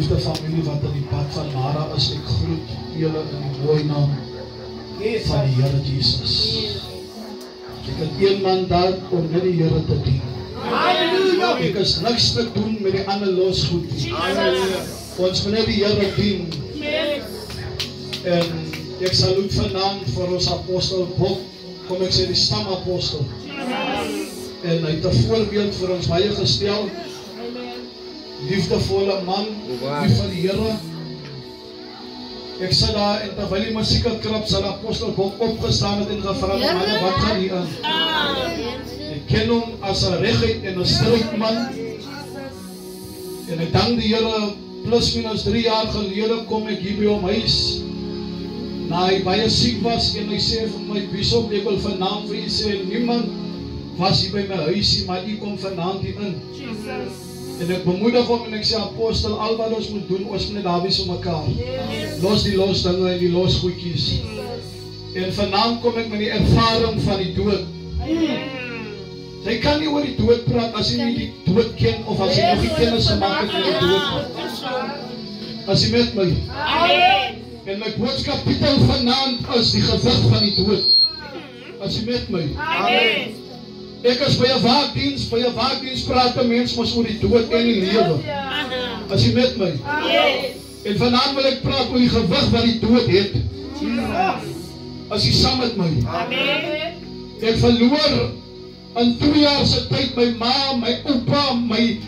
geliefde familie wat in die pad van Mara is, ek groet julle in die mooi naam van die Here Jesus. Ek het een mandaat om net die Here te dien. Ek is niks te doen met die ander los goed nie. Ons moet net die Here dien. En ek saluut vanaand vir ons apostel Bob, kom ek sê die stamapostel. En hy het 'n voorbeeld vir ons baie gestel. Liefdevolle man, lief vir die Here. Ek sit daar en terwyl die musiek klap, sal apostel Bob opgestaan het en gevra, "Man, wat gaan hier aan?" Ek ken hom as 'n reguit en 'n strijdman. En ek dank die Here, plus minus 3 jaar gelede kom ek hier by hom huis. Na hy baie siek was en hy sê vir my, "Bishop, ek wil vanaand vir u sê, niemand was hier by my huisie, maar u kom vanaand hier in." En ek bemoedig hom en ek sê, "Apostel, al wat ons moet doen, ons moet net daar wees om mekaar. Los die los dinge en die los goedjies." En vanaand kom ek met die ervaring van die dood. Jy kan nie oor die dood praat as jy nie die dood ken of as jy nog nie kennis gemaak het met die dood. As jy met my. En my boodskaptitel vanaand is die gewig van die dood. As jy met my. Ek is by 'n waakdiens praat 'n mens mos oor die dood en die lewe. As jy met my. En vanaand wil ek praat oor die gewig wat die dood het. As jy saam met my. Ek verloor in 2 jaar se tyd my ma, my oupa, my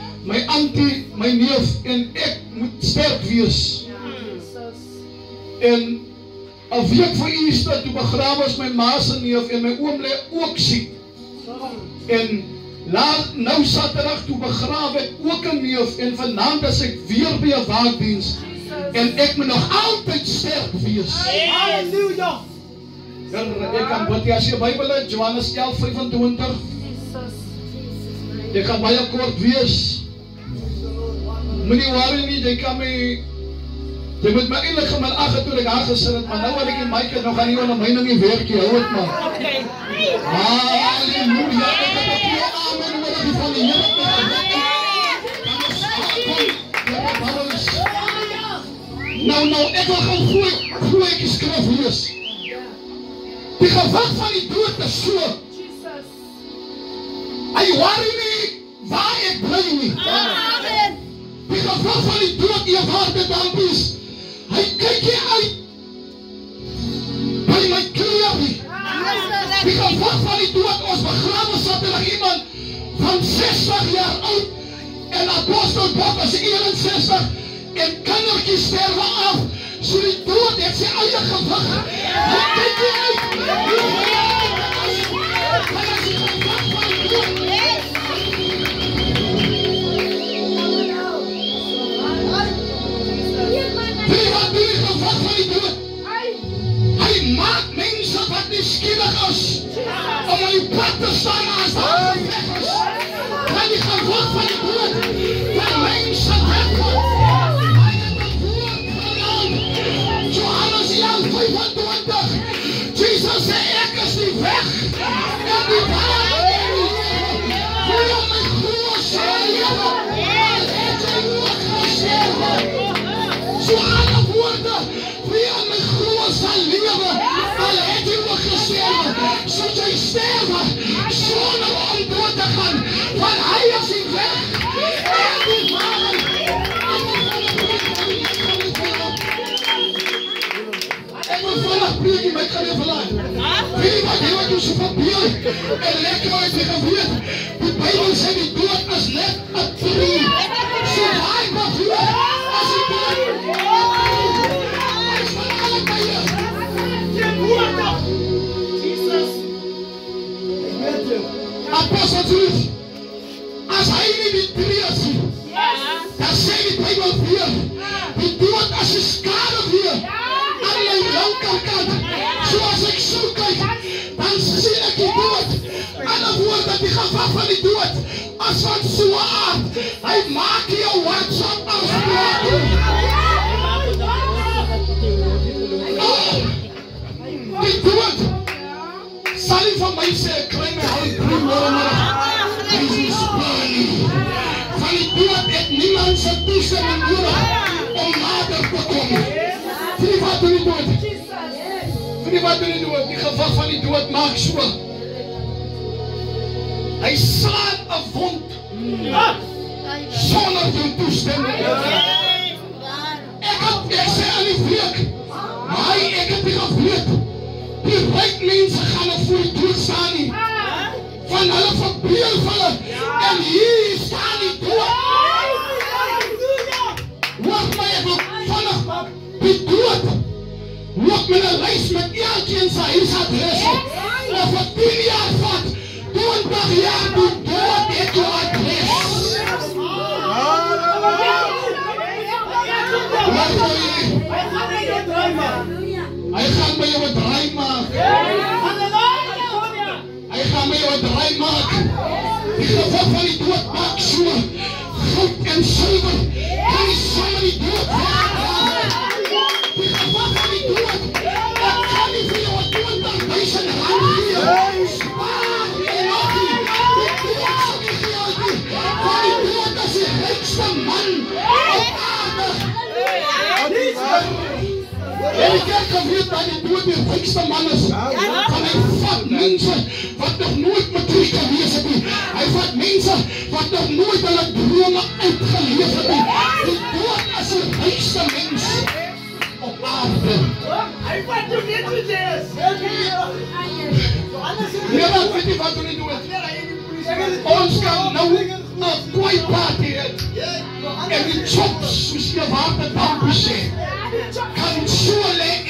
auntie, my neef, en ek moet sterk wees. En 'n week voor Easter, toe begrawe ons my ma se neef en my oom lê ook siek. En nou Saterdag toe begrawe ek ook 'n neef en vanaand is ek weer by 'n waakdiens en ek moet nog altyd sterk wees. Halleluja. Ek kan bid as jy Bybel het, Johannes 11:25. Ek kan baie kort wees. Moenie worry nie, jy moet my eintlik gaan agter toe ek daar gesit het, maar nou wat ek die mic het, nou gaan nie onder my nou nie werk nie, hou het maar. Halleluja, ek het 'n goeie amen nodig van die Here. Nou, ek wil gaan gooi ek die skrif lees. Die gewig van die dood is so. Hy worry nie waar ek bly nie. Die gewig van die dood, die harde dampies. Hy kyk hier uit by my kleur nie. Die gewig van die dood, ons begrawe Saterdag iemand van 60 jaar oud en apostel Bob is 61 en kindertjies sterwe af. So die dood het sy eie gewig. Hy kyk hier uit. Hy maak mense wat nie skielig is om aan die pad te staan as daar weg is. Kan die gewig van die dood van mense wegkom. Hy het 'n woord vanaand. Johannes 11:25. Jesus sê ek is die weg en die waarheid en die lewe. Wie op my kruis sal lewe, al het hy ook gesterwe. So alle woorde, wie op my kruis sal lewe, al het hy ook gesterwe. So jy sterwe, sonder om dood te gaan, want hy is die weg en die waarheid. Ek wil vandag preek, maar ek gaan nie verlaat. Weet jy wat, jy wat jy so verbeel en lekker uit die geweet. Die Bybel sê die dood is net 'n tree. So hy mag weer as die dood. Hy is van alle tye. Jy hoor nog. Jesus. Ek weet jou. Apostel Paulus, as hy nie die tree sien, dan sê die Bybel weer, die dood as 'n skade weer. Aan my linkerkant, soos ek so kyk, dan sien ek die dood. Ander woorde, die gewig van die dood, as wat so aard, hy maak jou WhatsApp afspraak. Die dood sal nie van my sê, klein my hou die môre, hy is nie spaar nie. Van die dood het niemand sy toestemming nodig om nader te kom. Vir die wat doen die dood? Vir die wat doen die dood? Die gewig van die dood maak so. Hy slaat 'n wond sonder jou toestemming. Ek sê aan die week, maar ek het nie geweet. Die ryk mense gaan op voor die dood staan nie. Van hulle verbeel hulle. En hier staan die dood. Wacht my, ek wil vannig die dood. Loop met 'n lys met elkeen sy huisadres. Of wat 10 jaar vat, 20 jaar die dood het jou adres. Hy gaan my jou 'n draai maak. Hy gaan my jou 'n draai maak. Die gewig van die dood maak so. Goud en silwer kan nie saam met die dood weggaan. Die gewig van die dood, ek kan nie vir jou 20.000 rand gee. Spaar die lokkie. Die dood sal nie geld nie. Want die dood is die rykste man op aarde. En die kerk geweet dat die dood die rykste man is. Van hy vat mense wat nog nooit matriek gewees het nie. Hy vat mense wat nog nooit hulle drome uitgeleef het nie. Die dood is die rykste mens op aarde. Hy vat jou net hoe jy is. Nee, wat weet jy wat doen die dood? Ons kan nou 'n kooi party hê. En die chops, soos jy water dan sê, kan so lê